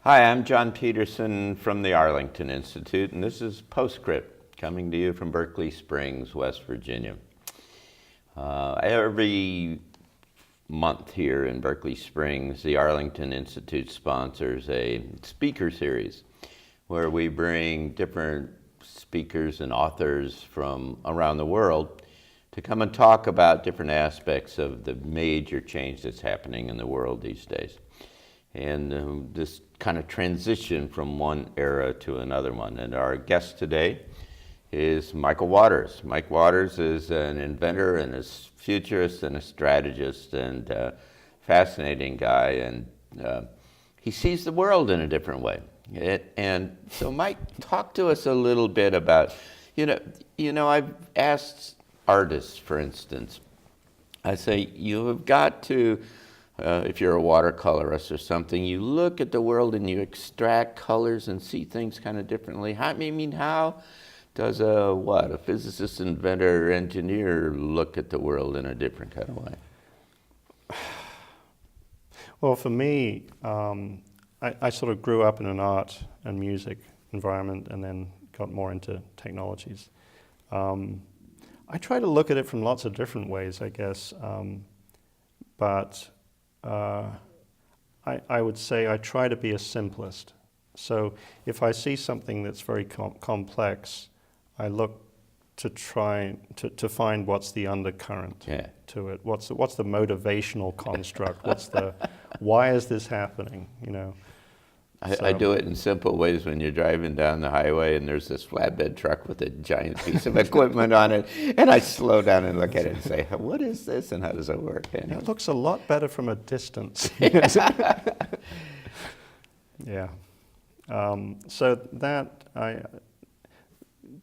Hi, I'm John Petersen from the Arlington Institute, and this is PostScript, coming to you from Berkeley Springs, West Virginia. Every month here in Berkeley Springs, the Arlington Institute sponsors a speaker series where we bring different speakers and authors from around the world to come and talk about different aspects of the major change that's happening in the world these days. And this kind of transition from one era to another one. And our guest today is Michael Waters. Mike Waters is an inventor and a futurist and a strategist and a fascinating guy. And he sees the world in a different way. And so Mike, talk to us a little bit about, I've asked artists, for instance, I say, you have got to, if you're a watercolorist or something, you look at the world and you extract colors and see things kind of differently. How does a physicist, inventor, engineer look at the world in a different kind of way? Well, for me, I sort of grew up in an art and music environment and then got more into technologies. I try to look at it from lots of different ways, I guess, but I would say I try to be a simplist. So if I see something that's very complex, I look to try to find what's the undercurrent to it. What's the motivational construct? Why is this happening? I do it in simple ways when you're driving down the highway and there's this flatbed truck with a giant piece of equipment on it, and I slow down and look at it and say, what is this and how does it work? It looks a lot better from a distance. Yeah. So that,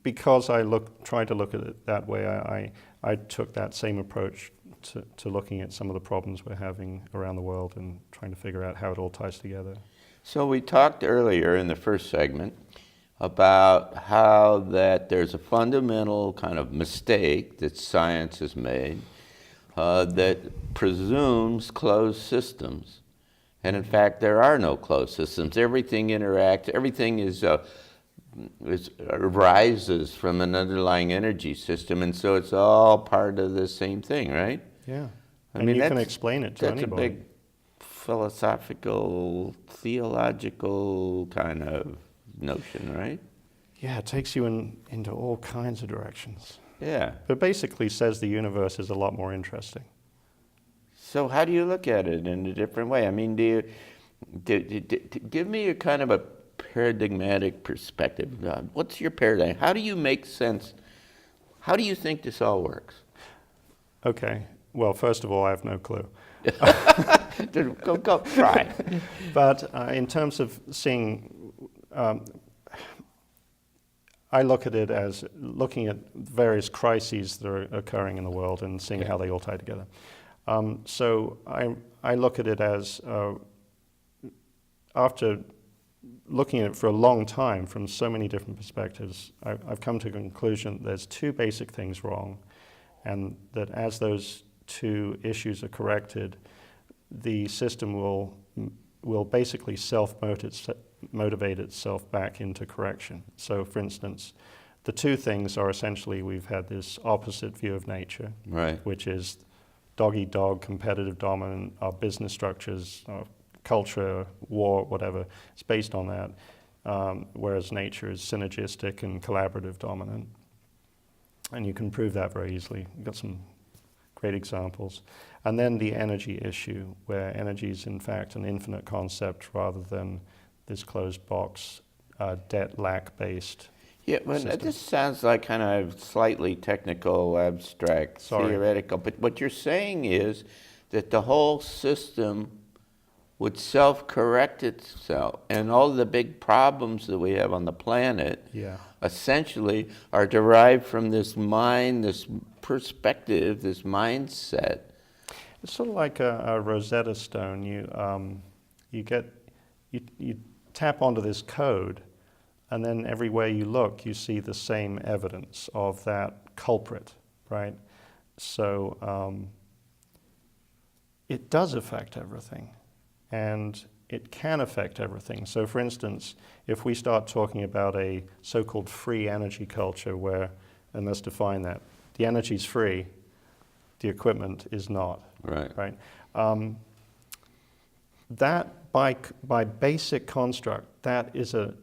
because I tried to look at it that way, I took that same approach to looking at some of the problems we're having around the world and trying to figure out how it all ties together. So we talked earlier in the first segment about how that there's a fundamental kind of mistake that science has made that presumes closed systems. And in fact, there are no closed systems. Everything interacts, everything arises from an underlying energy system, and so it's all part of the same thing, right? Yeah. And you can explain it to anybody. That's a big philosophical, theological kind of notion, right? Yeah, it takes you into all kinds of directions. Yeah. But basically says the universe is a lot more interesting. So how do you look at it in a different way? I mean, give me a kind of a paradigmatic perspective. What's your paradigm? How do you make sense? How do you think this all works? Okay. Well, first of all, I have no clue. Go try. But in terms of seeing, I look at it as looking at various crises that are occurring in the world and seeing how they all tie together. So I look at it as, after looking at it for a long time from so many different perspectives, I've come to the conclusion that there's two basic things wrong, and that as those two issues are corrected, the system will basically self-motivate itself back into correction. So, for instance, the two things are essentially we've had this opposite view of nature, right, which is dog-eat-dog, competitive dominant, our business structures, our culture, war, whatever, it's based on that, whereas nature is synergistic and collaborative dominant. And you can prove that very easily. We've got some great examples. And then the energy issue, where energy is in fact an infinite concept rather than this closed box, debt-lack-based system. This sounds like kind of slightly technical, abstract, theoretical, but what you're saying is that the whole system would self-correct itself, and all the big problems that we have on the planet essentially are derived from this mind, this perspective, this mindset. It's sort of like a Rosetta Stone. You tap onto this code, and then everywhere you look, you see the same evidence of that culprit, right? So it does affect everything. And it can affect everything. So for instance, if we start talking about a so-called free energy culture where, and let's define that, the energy's free, the equipment is not. Right. That by basic construct, that is an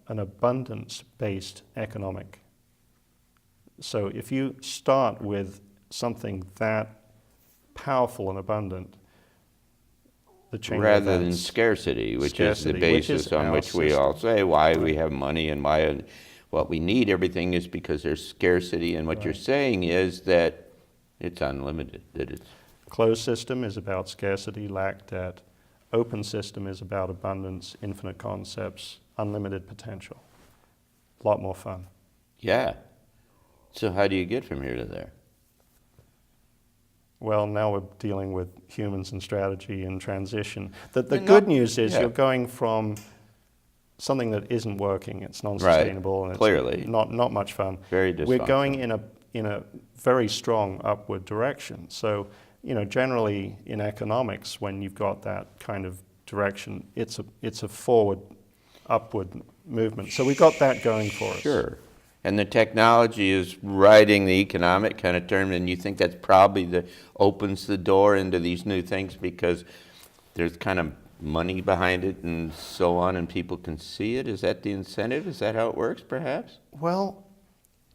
abundance-based economic. So if you start with something that powerful and abundant, the chain of Rather than events, scarcity, which is the scarcity, basis on our which we all system. say why we have money and why what we need everything is because there's scarcity. And what you're saying is that it's unlimited, that it's Closed system is about scarcity, lack, debt. Open system is about abundance, infinite concepts, unlimited potential. A lot more fun. yeah. So how do you get from here to there? Well, now we're dealing with humans and strategy and transition. The good news is you're going from something that isn't working, it's non-sustainable, and Clearly. it's not much fun. Very dysfunctional. We're going in a very strong upward direction. So, generally in economics, when you've got that kind of direction, it's a forward, upward movement. So we've got that going for us. Sure. And the technology is riding the economic kind of term, and you think that's probably opens the door into these new things because there's kind of money behind it and so on, and people can see it? Is that the incentive? Is that how it works, perhaps? Well,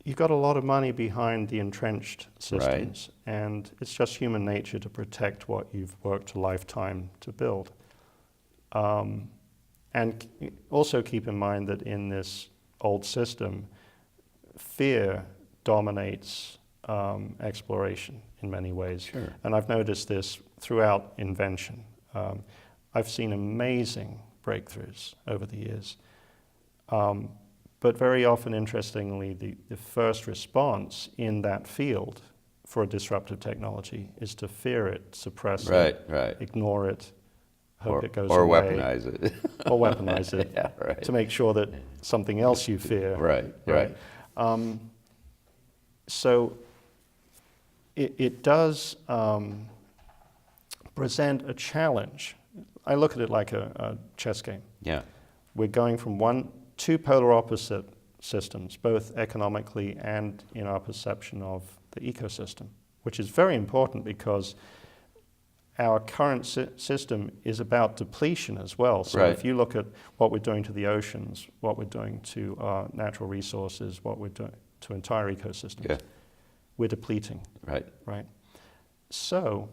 you've got a lot of money behind the entrenched systems, and it's just human nature to protect what you've worked a lifetime to build. And also keep in mind that in this old system, fear dominates exploration in many ways. Sure. And I've noticed this throughout invention. I've seen amazing breakthroughs over the years. But very often, interestingly, the first response in that field for a disruptive technology is to fear it, suppress it, ignore it, hope it goes away. Or weaponize it. Or weaponize it Yeah, right. to make sure that something else you fear. Right. So it does present a challenge. I look at it like a chess game. Yeah. We're going from two polar opposite systems, both economically and in our perception of the ecosystem, which is very important because our current system is about depletion as well. So if you look at what we're doing to the oceans, what we're doing to our natural resources, what we're doing to entire ecosystems, we're depleting. Right. So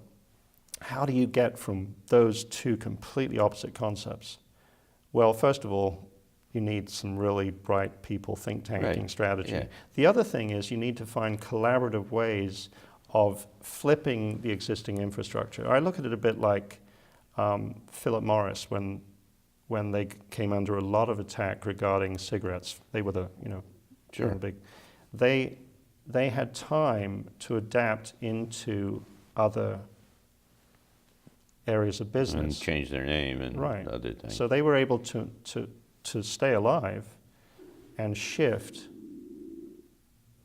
how do you get from those two completely opposite concepts? Well, first of all, you need some really bright people think tanking strategy. Yeah. The other thing is you need to find collaborative ways of flipping the existing infrastructure. I look at it a bit like Philip Morris when they came under a lot of attack regarding cigarettes. They were the big. They had time to adapt into other areas of business and change their name and other things. So they were able to stay alive and shift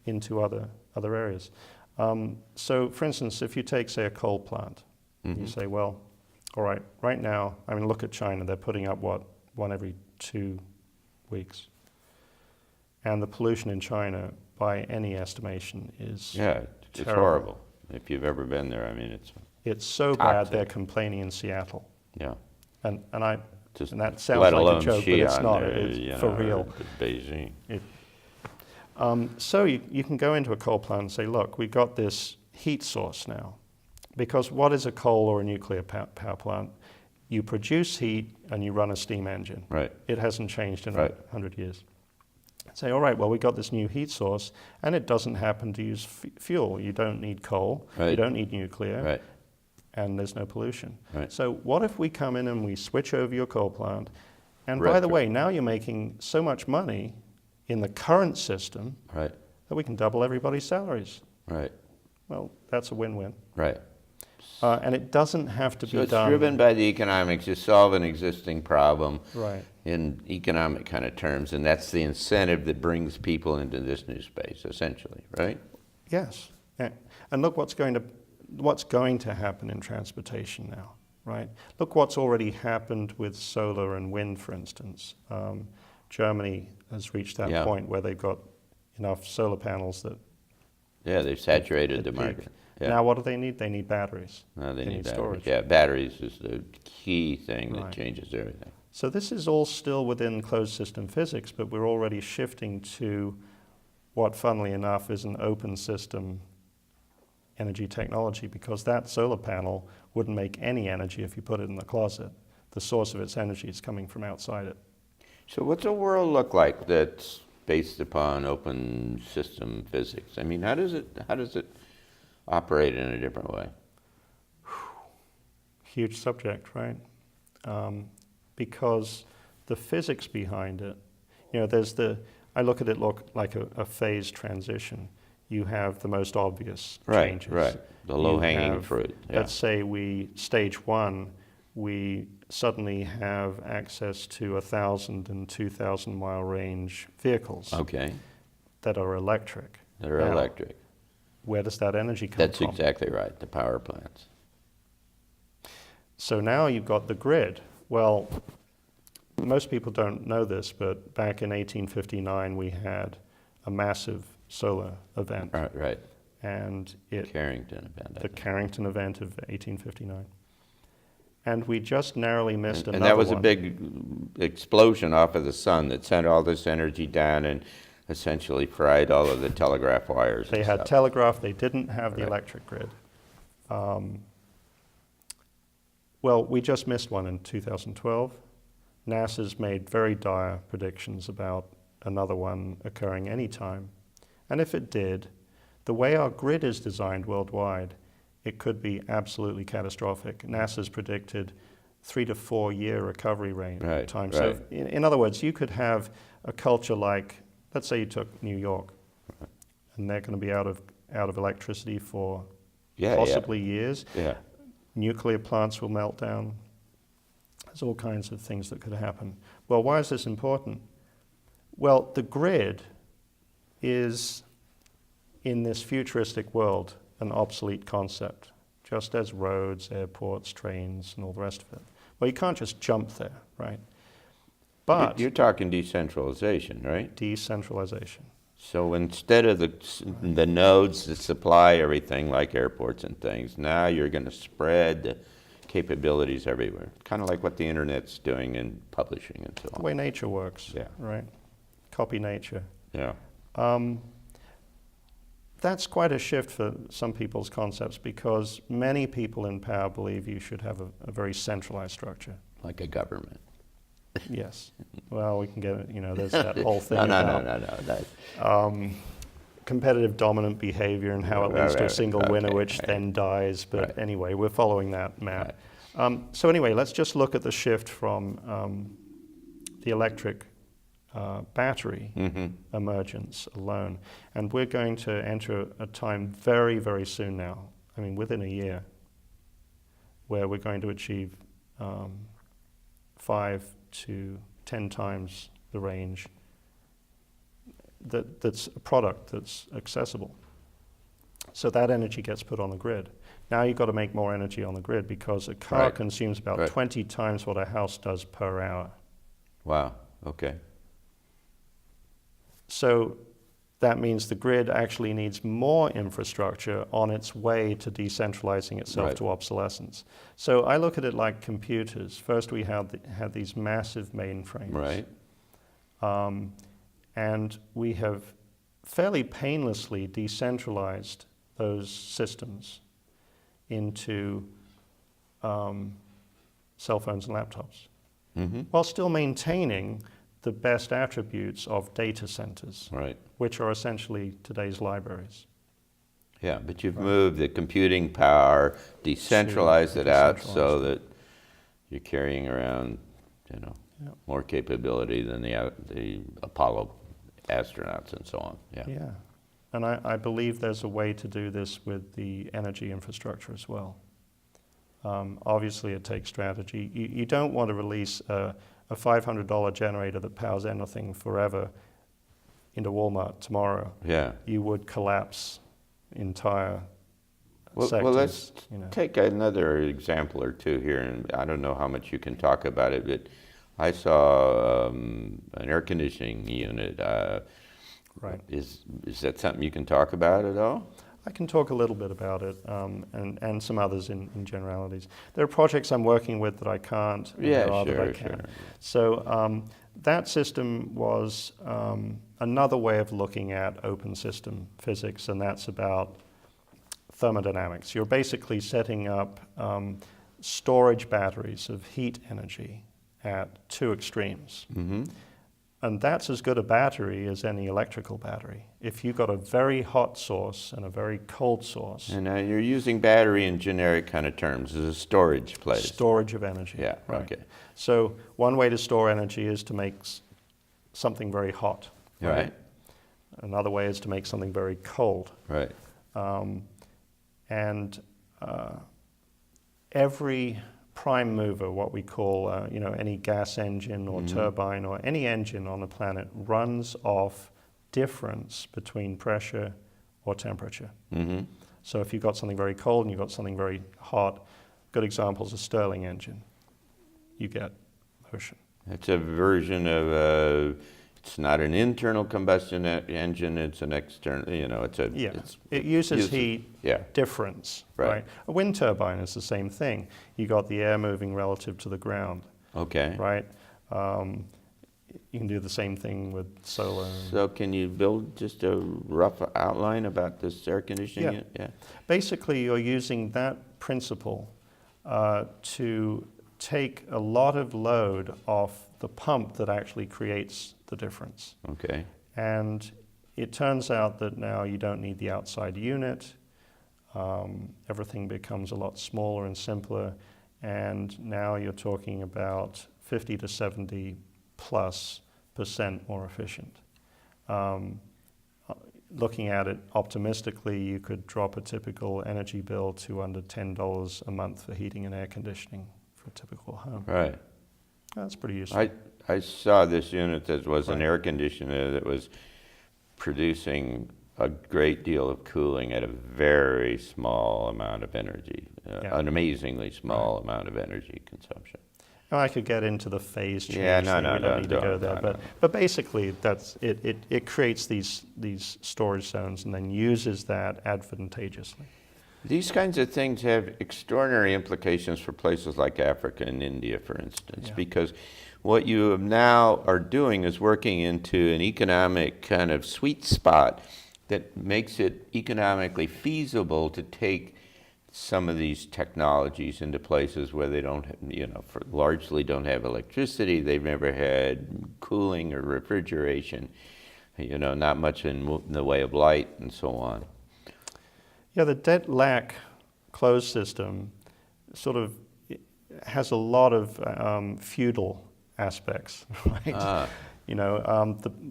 into other areas. So, for instance, if you take, say, a coal plant, you say, well, all right, right now, look at China. They're putting up, one every 2 weeks. And the pollution in China, by any estimation, is it's horrible. If you've ever been there, it's so toxic. bad they're complaining in Seattle. Yeah. And that sounds like a joke, but it's not. It's for real. Beijing. So you can go into a coal plant and say, look, we've got this heat source now. Because what is a coal or a nuclear power plant? You produce heat and you run a steam engine. Right. It hasn't changed in 100 years. Say, all right, well, we've got this new heat source, and it doesn't happen to use fuel. You don't need coal. You don't need nuclear. And there's no pollution. So what if we come in and we switch over your coal plant, and by the way, now you're making so much money in the current system that we can double everybody's salaries. Well, that's a win-win. And it doesn't have to be done. So it's driven by the economics. You solve an existing problem in economic kind of terms, and that's the incentive that brings people into this new space, essentially, right? Yes. And look what's going to happen in transportation now. right? Look what's already happened with solar and wind, for instance. Germany has reached that Yeah. point where they've got enough solar panels that Yeah, they've saturated the peak. market. Yeah. Now what do they need? They need batteries. No, they need batteries. storage. Yeah, batteries is the key thing that Right. changes everything. So this is all still within closed system physics, but we're already shifting to what, funnily enough, is an open system energy technology, because that solar panel wouldn't make any energy if you put it in the closet. The source of its energy is coming from outside it. So what's a world look like that's based upon open system physics? I mean, how does it operate in a different way? Huge subject, right? Because the physics behind it, I look at it like a phase transition. You have the most obvious changes. Right, the You low-hanging have, fruit. Yeah. Let's say stage one, we suddenly have access to 1,000 and 2,000 mile range vehicles Okay, that are electric. that are Now, electric. Where does that energy come That's from? exactly right, the power plants. So now you've got the grid. Well, most people don't know this, but back in 1859 we had a massive solar event. Right. And Carrington event. I the think. Carrington event of 1859. And we just narrowly missed another And that was one. a big explosion off of the sun that sent all this energy down and essentially fried all of the telegraph wires. They and had stuff. telegraph, they didn't have the Right. electric grid. Well, we just missed one in 2012. NASA's made very dire predictions about another one occurring anytime. And if it did, the way our grid is designed worldwide, it could be absolutely catastrophic. NASA's predicted 3 to 4 year recovery rate Right, time. right. So in other words, you could have a culture like, let's say you took New York, and they're going to be out of electricity for possibly years. Yeah. Nuclear plants will melt down. There's all kinds of things that could happen. Well, why is this important? Well, the grid is, in this futuristic world, an obsolete concept, just as roads, airports, trains, and all the rest of it. Well, you can't just jump there, right? But You're talking decentralization, right? decentralization. So instead of the nodes that supply everything like airports and things, now you're going to spread the capabilities everywhere. Kind of like what the internet's doing in publishing and so The on. way nature works, Yeah. right? Copy nature. Yeah. That's quite a shift for some people's concepts, because many people in power believe you should have a very centralized structure. Like a government. Yes. Well, we can get it, there's that whole thing No. about That, competitive dominant behavior and how it leads to a single winner, which then dies. But Right. anyway, we're following that map. So anyway, let's just look at the shift from the electric battery emergence alone. And we're going to enter a time very, very soon now, I mean within a year, where we're going to achieve 5 to 10 times the range that's a product that's accessible. So that energy gets put on the grid. Now you've got to make more energy on the grid, because a car Right. consumes about Right. 20 times what a house does per hour. wow. Okay. So that means the grid actually needs more infrastructure on its way to decentralizing itself Right. to obsolescence. So I look at it like computers. First we had these massive mainframes. Right. And we have fairly painlessly decentralized those systems into cell phones and laptops, while still maintaining the best attributes of data centers, Right. which are essentially today's libraries. Yeah, but you've moved the computing power, decentralized it out so that you're carrying around, more capability than the Apollo astronauts and so on. Yeah. Yeah. And I believe there's a way to do this with the energy infrastructure as well. Obviously, it takes strategy. You don't want to release a $500 generator that powers anything forever into Walmart tomorrow. Yeah. You would collapse entire sectors. Well, let's you know. take another example or two here, and I don't know how much you can talk about it, but I saw an air conditioning unit. Right. Is that something you can talk about at all? I can talk a little bit about it, and some others in generalities. There are projects I'm working with that I can't, and there are that I can. Sure. So that system was another way of looking at open system physics, and that's about thermodynamics. You're basically setting up storage batteries of heat energy at two extremes. Mm-hmm. And that's as good a battery as any electrical battery. If you've got a very hot source and a very cold source. And you're using battery in generic kind of terms as a storage place. Storage of energy. Yeah, right. okay. So one way to store energy is to make something very hot. Right. Another way is to make something very cold. Right. And every prime mover, what we call, any gas engine or turbine or any engine on the planet runs off difference between pressure or temperature. Mm-hmm. So if you've got something very cold and you've got something very hot, good examples a Stirling engine, you get motion. It's a version of it's not an internal combustion engine, it's an external, It uses heat difference, right? A wind turbine is the same thing. You got the air moving relative to the ground. Okay. Right? You can do the same thing with solar. So can you build just a rough outline about this air conditioning unit? Yeah. Basically, you're using that principle to take a lot of load off the pump that actually creates the difference. Okay. And it turns out that now you don't need the outside unit. Everything becomes a lot smaller and simpler. And now you're talking about 50 to 70+% more efficient. Looking at it optimistically, you could drop a typical energy bill to under $10 a month for heating and air conditioning for a typical home. Right. That's pretty useful. I saw this unit that was an Right. air conditioner that was producing a great deal of cooling at a very small amount of energy, an amazingly small amount of energy consumption. Now, I could get into the phase change. Yeah, no, thing. no, We don't need to go there. no. But basically, that's it. It creates these storage zones and then uses that advantageously. These kinds of things have extraordinary implications for places like Africa and India, for instance, because what you now are doing is working into an economic kind of sweet spot that makes it economically feasible to take some of these technologies into places where they don't, largely don't have electricity. They've never had cooling or refrigeration, not much in the way of light and so on. Yeah, the dead lac closed system sort of has a lot of feudal aspects, right?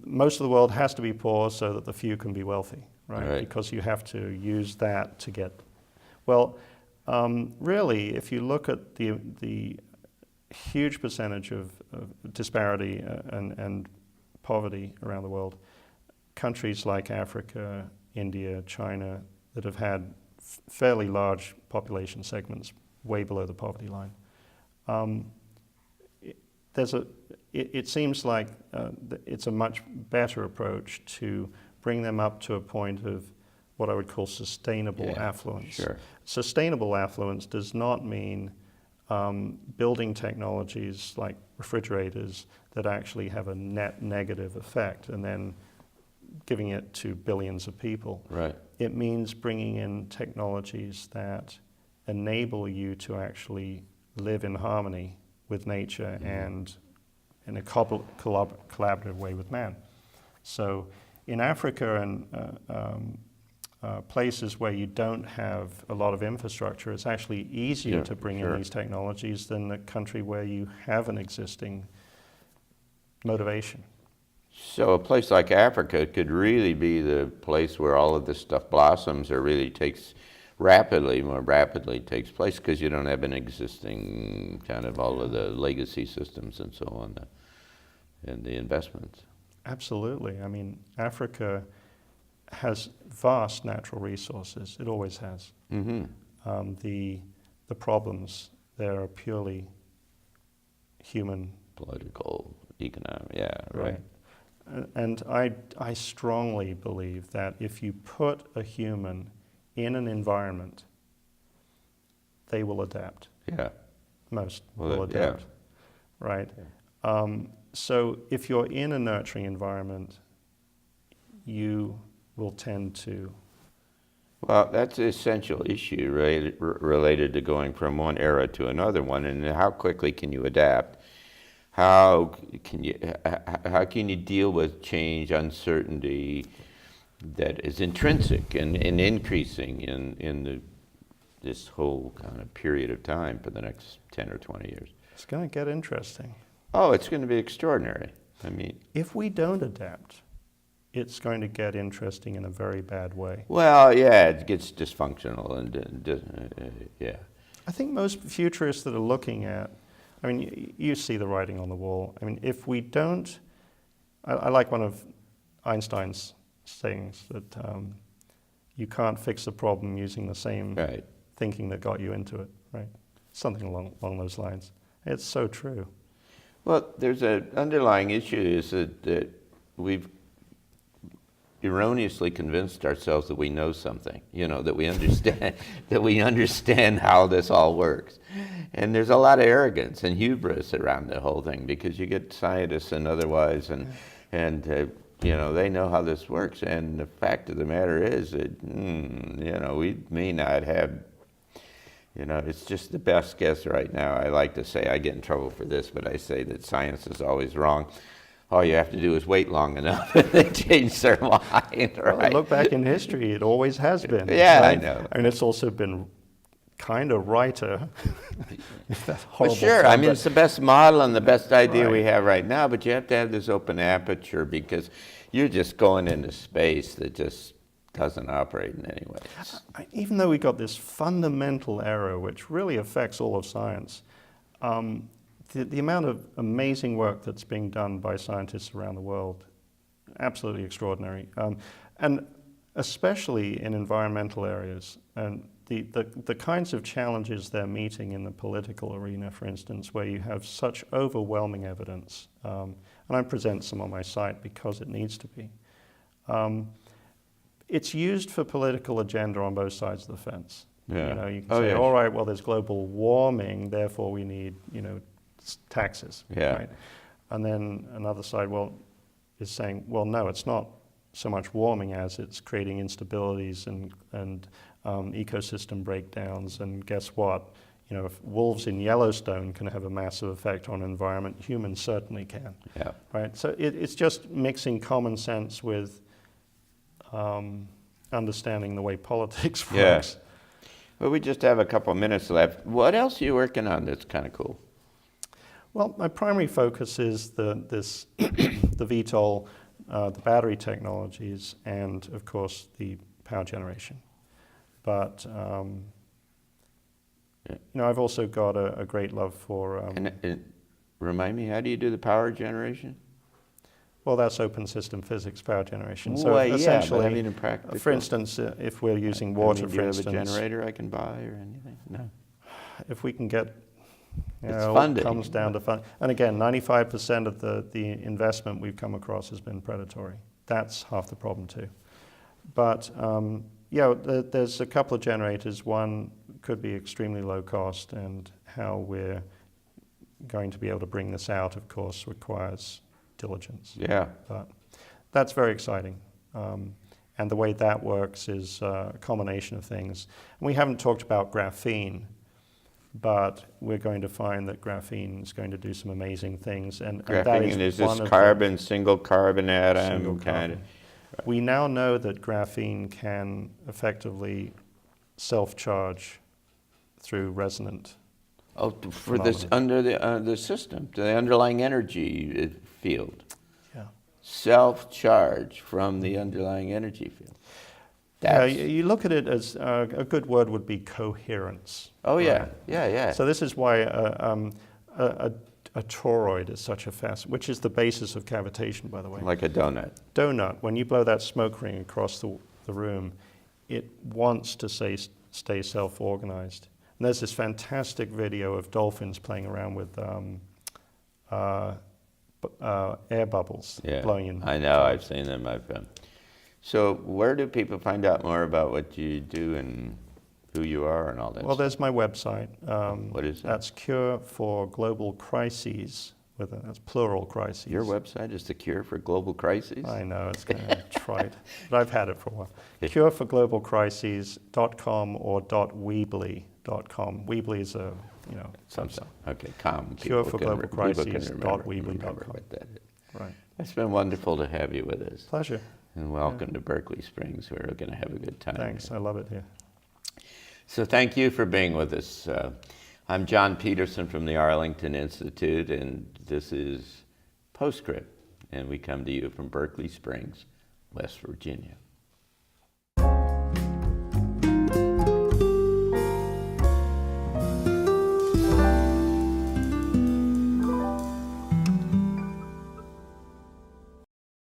Most of the world has to be poor so that the few can be wealthy, right? Because you have to use that to get. Well, really, if you look at the huge percentage of disparity and poverty around the world, countries like Africa, India, China, that have had fairly large population segments way below the poverty line. It seems like it's a much better approach to bring them up to a point of what I would call sustainable affluence. Sure. Sustainable affluence does not mean building technologies like refrigerators that actually have a net negative effect and then giving it to billions of people. Right. It means bringing in technologies that enable you to actually live in harmony with nature and in a collaborative way with man. So in Africa and places where you don't have a lot of infrastructure, it's actually easier to bring in these technologies than a country where you have an existing motivation. So a place like Africa could really be the place where all of this stuff blossoms or really more rapidly takes place because you don't have an existing kind of all of the legacy systems and so on and the investments. Absolutely. I mean, Africa has vast natural resources. It always has. Mm-hmm. the problems there are purely human. Political, economic, yeah, right. Right. And I strongly believe that if you put a human in an environment, they will adapt. Yeah. Most Well, will adapt, right? Yeah. So if you're in a nurturing environment, you will tend to. Well, that's an essential issue related to going from one era to another one, and how quickly can you adapt? How can you deal with change, uncertainty that is intrinsic and increasing in this whole kind of period of time for the next 10 or 20 years? It's going to get interesting. Oh, it's going to be extraordinary. I mean, if we don't adapt, it's going to get interesting in a very bad way. well, yeah, it gets dysfunctional and yeah. I think most futurists that are looking at, I mean, you see the writing on the wall. I mean, if we don't, I like one of Einstein's sayings that you can't fix the problem using the same Right. thinking that got you into it, right? Something along those lines. It's so true. Well, there's an underlying issue is that we've erroneously convinced ourselves that we know something, that we understand, that we understand how this all works. And there's a lot of arrogance and hubris around the whole thing because you get scientists and otherwise and they know how this works. And the fact of the matter is that, we may not have, it's just the best guess right now. I like to say, I get in trouble for this, but I say that science is always wrong. All you have to do is wait long enough and they change their mind, right? Well, look back in history, it always has been. Yeah, right? I know. And it's also been kind of righter. That's Well, horrible. sure. I mean, it's the best model and the best idea we Right. have right now, but you have to have this open aperture because you're just going into space that just doesn't operate in any way. Even though we got this fundamental error, which really affects all of science, the amount of amazing work that's being done by scientists around the world, absolutely extraordinary. And especially in environmental areas, and the kinds of challenges they're meeting in the political arena, for instance, where you have such overwhelming evidence, and I present some on my site because it needs to be. It's used for political agenda on both sides of the fence. Yeah. You can say, all right, well, there's global warming, therefore we need, taxes. Yeah. Right? And then another side, is saying, well, no, it's not so much warming as it's creating instabilities and ecosystem breakdowns. And guess what? If wolves in Yellowstone can have a massive effect on environment, humans certainly can. Yeah. Right? So it's just mixing common sense with understanding the way politics works. Well, we just have a couple of minutes left. What else are you working on that's kind of cool? Well, my primary focus is the VTOL, the battery technologies, and of course the power generation. But I've also got a great love for. And remind me, how do you do the power generation? Well, that's open system physics power generation. So Well, essentially, but I mean in practical. for instance, if we're using water, do for you have instance, a generator I can buy or anything? No. if we can get, It's it funding. comes down to fund. And again, 95% of the investment we've come across has been predatory. That's half the problem too. But there's a couple of generators. One could be extremely low cost, and how we're going to be able to bring this out, of course, requires diligence. Yeah. But that's very exciting. And the way that works is a combination of things. And we haven't talked about graphene, but we're going to find that graphene is going to do some amazing things. And that Graphene is one this of carbon, single carbon atom single kind of. carbon. We now know that graphene can effectively self-charge through resonant. Oh, for this under the system, the underlying energy field. Yeah. Self-charge from the underlying energy field. Yeah, you look at it as a good word would be coherence. Oh yeah, right? yeah. So this is why a toroid is such a which is the basis of cavitation, by the way. Like a donut. Donut, when you blow that smoke ring across the room, it wants to stay self-organized. And there's this fantastic video of dolphins playing around with air bubbles blowing in. I know, I've seen them. So where do people find out more about what you do and who you are and all that Well, stuff? there's my website. What is that? That's Cure for Global Crises. That's plural crises. Your website is the Cure for Global Crises? I know, it's kind of trite, but I've had it for a while. cureforglobalcrises.com or .weebly.com. Weebly is a, Something. Okay, com. cureforglobalcrises.weebly.com. What that is. Right. It's been wonderful to have you with us. Pleasure. And welcome to Berkeley Springs. We're going to have a good time. Thanks, I love it here. So thank you for being with us. I'm John Petersen from the Arlington Institute, and this is PostScript, and we come to you from Berkeley Springs, West Virginia.